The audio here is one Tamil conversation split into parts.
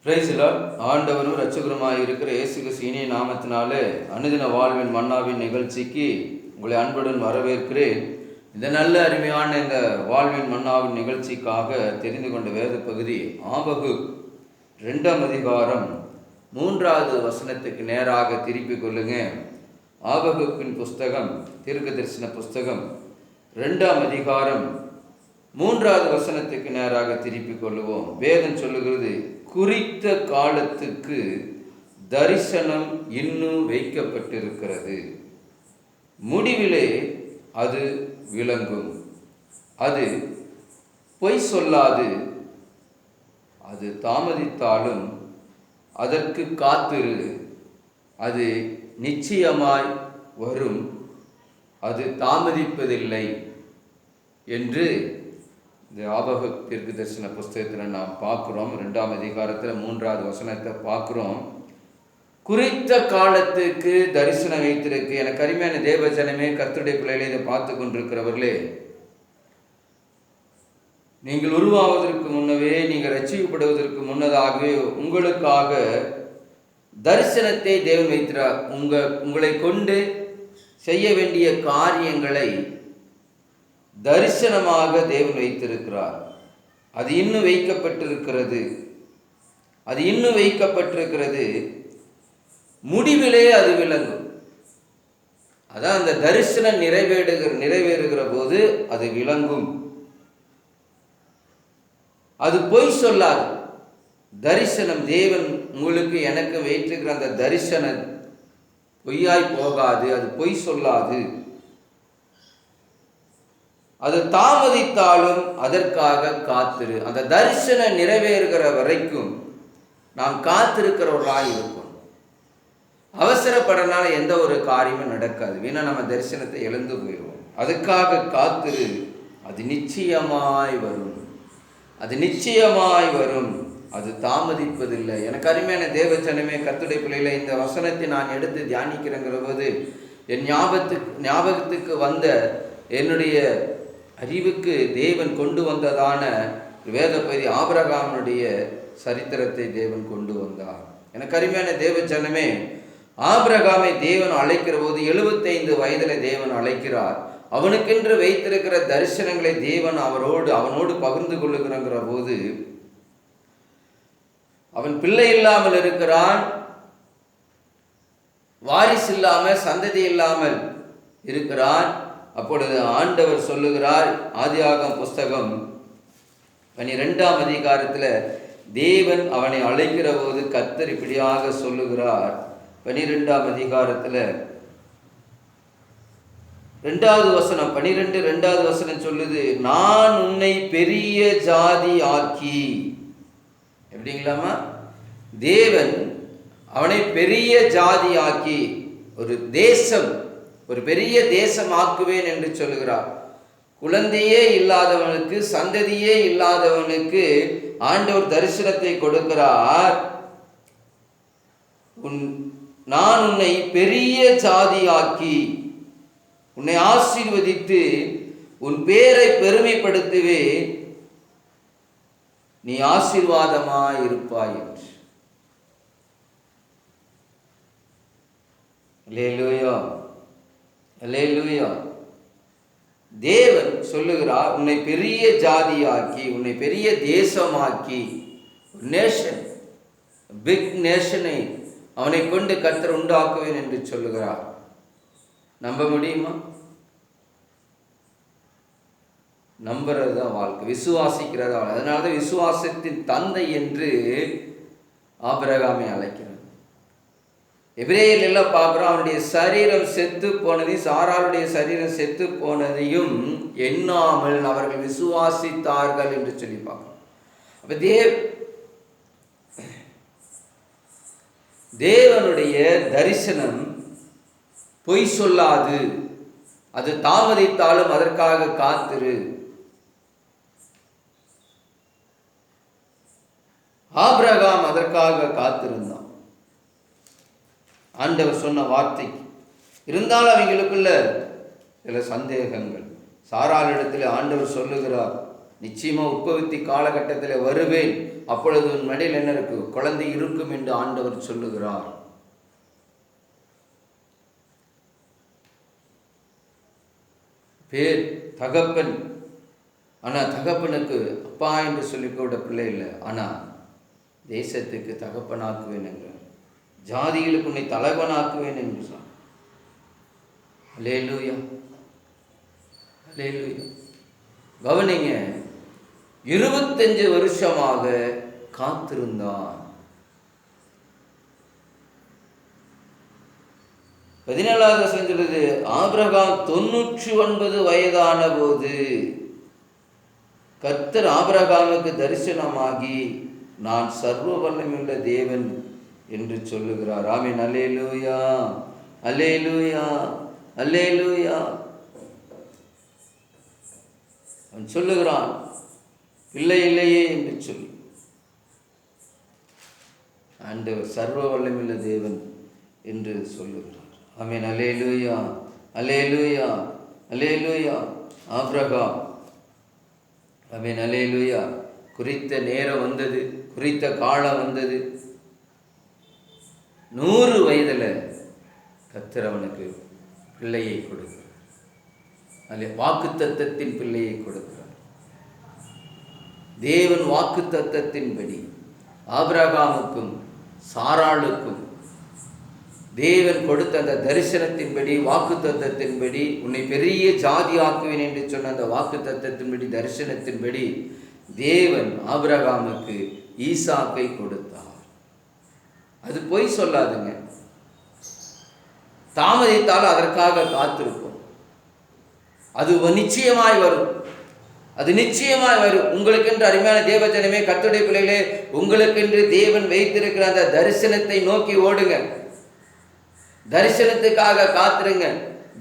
Price Lord. ஆண்டவரும் இரட்சகருமாய் இருக்கிற இயேசு கிறிஸ்து இனிய நாமத்தினாலே அனுதின வாழ்வின் மன்னாவின் நிகழ்ச்சிக்கு உங்களை அன்புடன் வரவேற்கிறேன். இந்த நல்ல அருமையான இந்த வாழ்வின் மன்னாவின் நிகழ்ச்சிக்காக தெரிந்து கொண்ட வேத பகுதி ஆபகுக் 2ஆம் அதிகாரம் 3வது வசனத்துக்கு நேராக திருப்பிக் கொள்ளுங்க. ஆபகுக்கின் புஸ்தகம், தீர்க்க தரிசன புஸ்தகம் 2ஆம் அதிகாரம் 3வது வசனத்துக்கு நேராக திருப்பிக் கொள்ளுவோம். வேதம் சொல்லுகிறது, குறித்த காலத்துக்கு தரிசனம் இன்னும் வைக்கப்பட்டிருக்கிறது, முடிவிலே அது விளங்கும், அது பொய் சொல்லாது, அது தாமதித்தாலும் அதற்கு காத்திரு, அது நிச்சயமாய் வரும், அது தாமதிப்பதில்லை என்று இந்த ஆபகுக் தீர்க்க தரிசன புஸ்தகத்தில் நாம் பார்க்குறோம். 2ஆம் அதிகாரத்தில் 3வது வசனத்தை பார்க்குறோம். குறித்த காலத்துக்கு தரிசனம் வைத்திருக்கு. எனக்கு அருமையான தேவ ஜனமே, கர்த்தருடைய பிள்ளைகளை இதை பார்த்து கொண்டிருக்கிறவர்களே, நீங்கள் உருவாவதற்கு முன்னவே, நீங்கள் ரட்சிக்கப்படுவதற்கு முன்னதாகவே உங்களுக்காக தரிசனத்தை தேவன் வைத்திருக்கிறார். உங்களை கொண்டு செய்ய வேண்டிய காரியங்களை தரிசனமாக தேவன் வைத்திருக்கிறார். அது இன்னும் வைக்கப்பட்டிருக்கிறது, அது இன்னும் வைக்கப்பட்டிருக்கிறது, முடிவிலே அது விளங்கும். அதான் அந்த தரிசனம் நிறைவேறுகிற போது அது விளங்கும், அது பொய் சொல்லாது. தரிசனம் தேவன் உங்களுக்கு எனக்கு வைத்திருக்கிற அந்த தரிசனம் பொய்யாய் போகாது, அது பொய் சொல்லாது. அது தாமதித்தாலும் அதற்காக காத்திரு. அந்த தரிசனம் நிறைவேறுகிற வரைக்கும் நாம் காத்திருக்கிறவர்களாக இருக்கும். அவசரப்படனால எந்த ஒரு காரியமும் நடக்காது. வீணா நம்ம தரிசனத்தை இழந்து போயிடுவோம். அதுக்காக காத்திரு, அது நிச்சயமாய் வரும், அது நிச்சயமாய் வரும், அது தாமதிப்பதில்லை. எனக்கு அருமையான தேவஜனமே, கர்த்தருடைய பிள்ளைகளை, இந்த வசனத்தை நான் எடுத்து தியானிக்கிறேங்கிற போது என் ஞாபகத்துக்கு வந்த, என்னுடைய அறிவுக்கு தேவன் கொண்டு வந்ததான வேத பகுதி ஆபிரகாமுடைய சரித்திரத்தை தேவன் கொண்டு வந்தார். எனக்கு அருமையான தேவ ஜனமே, ஆபிரகாமை தேவன் அழைக்கிற போது 75 வயதில் தேவன் அழைக்கிறார். அவனுக்கென்று வைத்திருக்கிற தரிசனங்களை தேவன் அவனோடு பகிர்ந்து கொள்ளுகிற போது, அவன் பிள்ளை இல்லாமல் இருக்கிறான், வாரிசு இல்லாமல், சந்ததி இல்லாமல் இருக்கிறான். அப்பொழுது ஆண்டவர் சொல்லுகிறார், ஆதியாகம புஸ்தகம் 12ஆம் அதிகாரத்தில் தேவன் அவனை அழைக்கிற போது கர்த்தர் இப்படியாக சொல்லுகிறார். 12ஆம் அதிகாரத்தில் 2வது வசனம், 12 வசனம் சொல்லுது, நான் உன்னை பெரிய ஜாதி ஆக்கி. எப்படிங்களாமா? தேவன் அவனை பெரிய ஜாதி ஆக்கி, ஒரு தேசம், ஒரு பெரிய தேசம் ஆக்குவேன் என்று சொல்லுகிறார். குழந்தையே இல்லாதவனுக்கு, சந்ததியே இல்லாதவனுக்கு ஆண்டவர் தரிசனத்தை கொடுக்கிறார். நான் உன்னை பெரிய ஜாதி ஆக்கி, உன்னை ஆசீர்வதித்து உன் பேரை பெருமைப்படுத்துவேன், நீ ஆசீர்வாதமாய் இருப்பாய் என்று. அல்லேலூயா, அல்லேலூயா. தேவன் சொல்லுகிறார், உன்னை பெரிய ஜாதியாக்கி, உன்னை பெரிய தேசமாக்கி, நேஷன், பிக் நேஷனை அவனை கொண்டு கர்த்தர் உண்டாக்குவேன் என்று சொல்லுகிறார். நம்ப முடியுமா? நம்புறது தான் வாழ்க்கை, விசுவாசிக்கிறது வாழ்க்கை. அதனால தான் விசுவாசத்தின் தந்தை என்று ஆபிரகாமை அழைக்கிறார். எபிரேயர் எல்லாம் பார்க்குறோம், அவனுடைய சரீரம் செத்து போனதையும், சாராளுடைய சரீரம் செத்து போனதையும் எண்ணாமல் அவர்கள் விசுவாசித்தார்கள் என்று சொல்லி பார்க்கிறோம். அப்ப தேவனுடைய தரிசனம் பொய் சொல்லாது, அது தாமதித்தாலும் அதற்காக காத்திரு. ஆபிரகாம் அதற்காக காத்திருந்தான், ஆண்டவர் சொன்ன வார்த்தைக்கு. இருந்தாலும் அவங்களுக்குள்ள சில சந்தேகங்கள். சாராளிடத்தில் ஆண்டவர் சொல்லுகிறார், நிச்சயமாக உற்பத்தி காலகட்டத்தில் வருவேன், அப்பொழுது உன் மடியில் என்ன இருக்கு? குழந்தை இருக்கும் என்று ஆண்டவர் சொல்லுகிறார். பேர் தகப்பன், ஆனால் தகப்பனுக்கு அப்பா என்று சொல்லிக்கூட பிள்ளை இல்லை. ஆனால் தேசத்துக்கு தகப்பனாக்குவேன் என்று, ஜாதிகளுக்கு உன்னை தலைவனாக்குவேன் என்று சொன்னார். அல்லேலூயா, அல்லேலூயா. கவனிங்க, 25 வருஷமாக காத்திருந்தான். 17வது வசனம் சொல்லுது, ஆபிரகாம் 99 வயதான போது கர்த்தர் ஆபிரகாமுக்கு தரிசனமாகி, நான் சர்வ வல்லமையுள்ள தேவன் என்று சொல்லுகிறார். ஆமென். அல்லேலூயா, அல்லேலூயா, அல்லேலூயா. அவன் சொல்லுகிறான், பிள்ளை இல்லையே என்று சொல்லி. ஆண்டவர் சர்வ வல்லமையுள்ள தேவன் என்று சொல்லுகிறார். ஆமென். அல்லேலூயா, அல்லேலூயா, அல்லேலூயா. ஆபிரகாம், ஆமென், அல்லேலூயா. குறித்த நேரம் வந்தது, குறித்த காலம் வந்தது. 100 வயதில் கர்த்தர் அவனுக்கு பிள்ளையை கொடுக்கிறார். வாக்குத்தத்தத்தின் பிள்ளையை கொடுக்கிறார். தேவன் வாக்குத்தத்தத்தின்படி ஆபிரகாமுக்கும் சாராளுக்கும் தேவன் கொடுத்த அந்த தரிசனத்தின்படி, வாக்குத்தத்தத்தின்படி, உன்னை பெரிய ஜாதி ஆக்குவேன் என்று சொன்ன அந்த வாக்குத்தத்தத்தின்படி, தரிசனத்தின்படி தேவன் ஆபிரகாமுக்கு ஈசாக்கை கொடுத்தார். அது பொய் சொல்லாதுங்க. தாமதித்தால் அதற்காக காத்திருக்கும். அது நிச்சயமாய் வரும், அது நிச்சயமாய் வரும். உங்களுக்கென்று அருமையான தேவஜனமே, கர்த்தருடைய பிள்ளைகளே, உங்களுக்கென்று தேவன் வைத்திருக்கிற அந்த தரிசனத்தை நோக்கி ஓடுங்க. தரிசனத்துக்காக காத்திருங்க.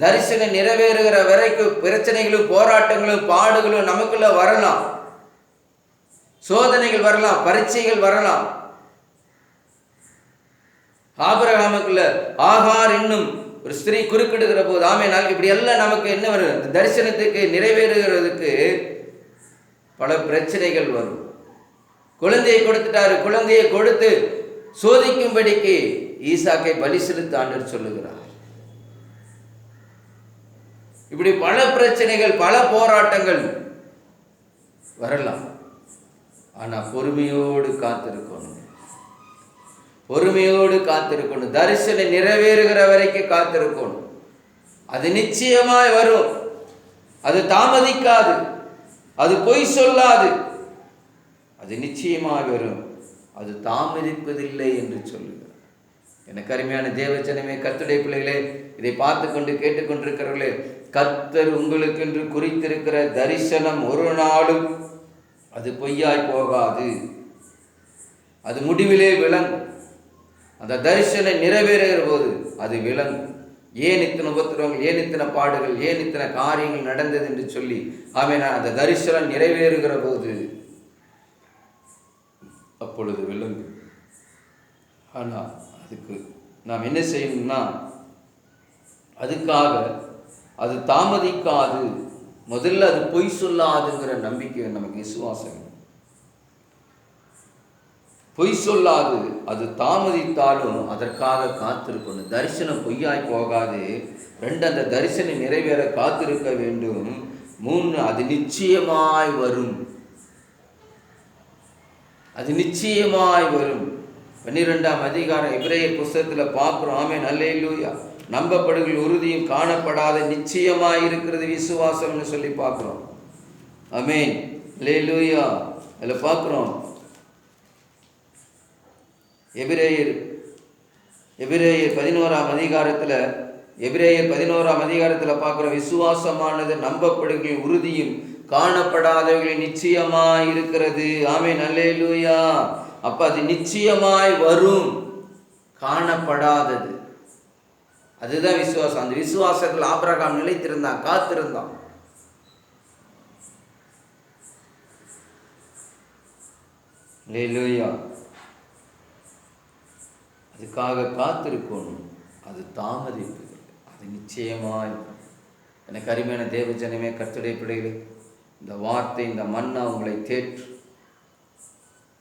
தரிசனம் நிறைவேறுகிற வரைக்கும் பிரச்சனைகளும் போராட்டங்களும் பாடுகளும் நமக்குள்ள வரலாம், சோதனைகள் வரலாம், பரீட்சைகள் வரலாம். ஆபிரகாமுக்குள்ள ஆகார் என்னும் ஒரு ஸ்திரீ குறுக்கிடுகிற போது, ஆமென், இப்படி எல்லாம் நமக்கு என்ன வரும்? தரிசனத்துக்கு நிறைவேறுகிறதுக்கு பல பிரச்சனைகள் வரும். குழந்தையை கொடுத்துட்டாரு, குழந்தையை கொடுத்து சோதிக்கும்படிக்கு ஈசாக்கை பலி செலுத்த ஆண்டவர் சொல்லுகிறார். இப்படி பல பிரச்சனைகள், பல போராட்டங்கள் வரலாம். ஆனா பொறுமையோடு காத்திருக்கணும், பொறுமையோடு காத்திருக்கணும். தரிசனம் நிறைவேறுகிற வரைக்கும் காத்திருக்கணும். அது நிச்சயமாய் வரும், அது தாமதிக்காது, அது பொய் சொல்லாது, அது நிச்சயமாய் வரும், அது தாமதிப்பதில்லை என்று சொல்லுகிறார். எனக்கு அருமையான தேவஜனமே, கர்த்தருடைய பிள்ளைகளே, இதை பார்த்து கொண்டு கேட்டுக்கொண்டிருக்கிறவர்களே, கர்த்தர் உங்களுக்கு என்று குறித்திருக்கிற தரிசனம் ஒரு நாளும் அது பொய்யாய் போகாது, அது முடிவிலே விளங்கும். அந்த தரிசனம் நிறைவேறுகிற போது அது விளங்கும். ஏன் இத்தனை உபத்திரவங்கள், ஏன் இத்தனை பாடுகள், ஏன் இத்தனை காரியங்கள் நடந்தது என்று சொல்லி, ஆமென், அந்த தரிசனம் நிறைவேறுகிற போது அப்பொழுது விளங்கும். ஆனால் அதுக்கு நாம் என்ன செய்யணும்னா, அதுக்காக அது தாமதிக்காது, முதல்ல அது பொய் சொல்லாதுங்கிற நம்பிக்கை நமக்கு, விசுவாசம். பொய் சொல்லாது, அது தாமதித்தாலும் அதற்காக காத்திருக்கணும். தரிசனம் பொய்யாய் போகாது. 2, அந்த தரிசனம் நிறைவேற காத்திருக்க வேண்டும். 3, அது நிச்சயமாய் வரும், அது நிச்சயமாய் வரும். 12ஆம் அதிகாரம் எபிரேயர் புஸ்தகத்தில் பார்க்கிறோம். ஆமென், அல்லேலூயா. நம்பப்படுகிற உறுதியும் காணப்படாத நிச்சயமாய் இருக்கிறது விசுவாசம்னு சொல்லி பார்க்கிறோம். ஆமென், அல்லேலூயா. அதில் பார்க்கிறோம், எபிரேயர் 11ஆம் அதிகாரத்தில், எபிரேயர் 11ஆம் அதிகாரத்தில் பார்க்கிறோம், விசுவாசமானது நம்பப்படுகிற உறுதியும் காணப்படாதவர்களின் நிச்சயமாய் இருக்கிறது. ஆமென், அல்லேலூயா. அப்ப அது நிச்சயமாய் வரும், காணப்படாதது, அதுதான் விசுவாசம். அந்த விசுவாசத்தில் ஆபிரகாம் நிலைத்திருந்தான், காத்திருந்தான். அல்லேலூயா. அதுக்காக காத்திருக்கணும், அது தாமதிப்பது, அது நிச்சயமாய். எனக்கு அருமையான தேவஜனமே, கர்த்தருடைய பிள்ளைகளே, இந்த வார்த்தை, இந்த மன்னா உங்களை தேற்று.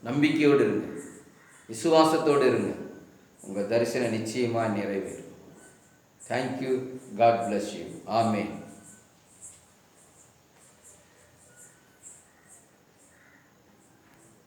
நம்பிக்கையோடு இருங்க, விசுவாசத்தோடு இருங்க. உங்கள் தரிசனம் நிச்சயமாக நிறைவேறும். Thank you. God bless you. Amen.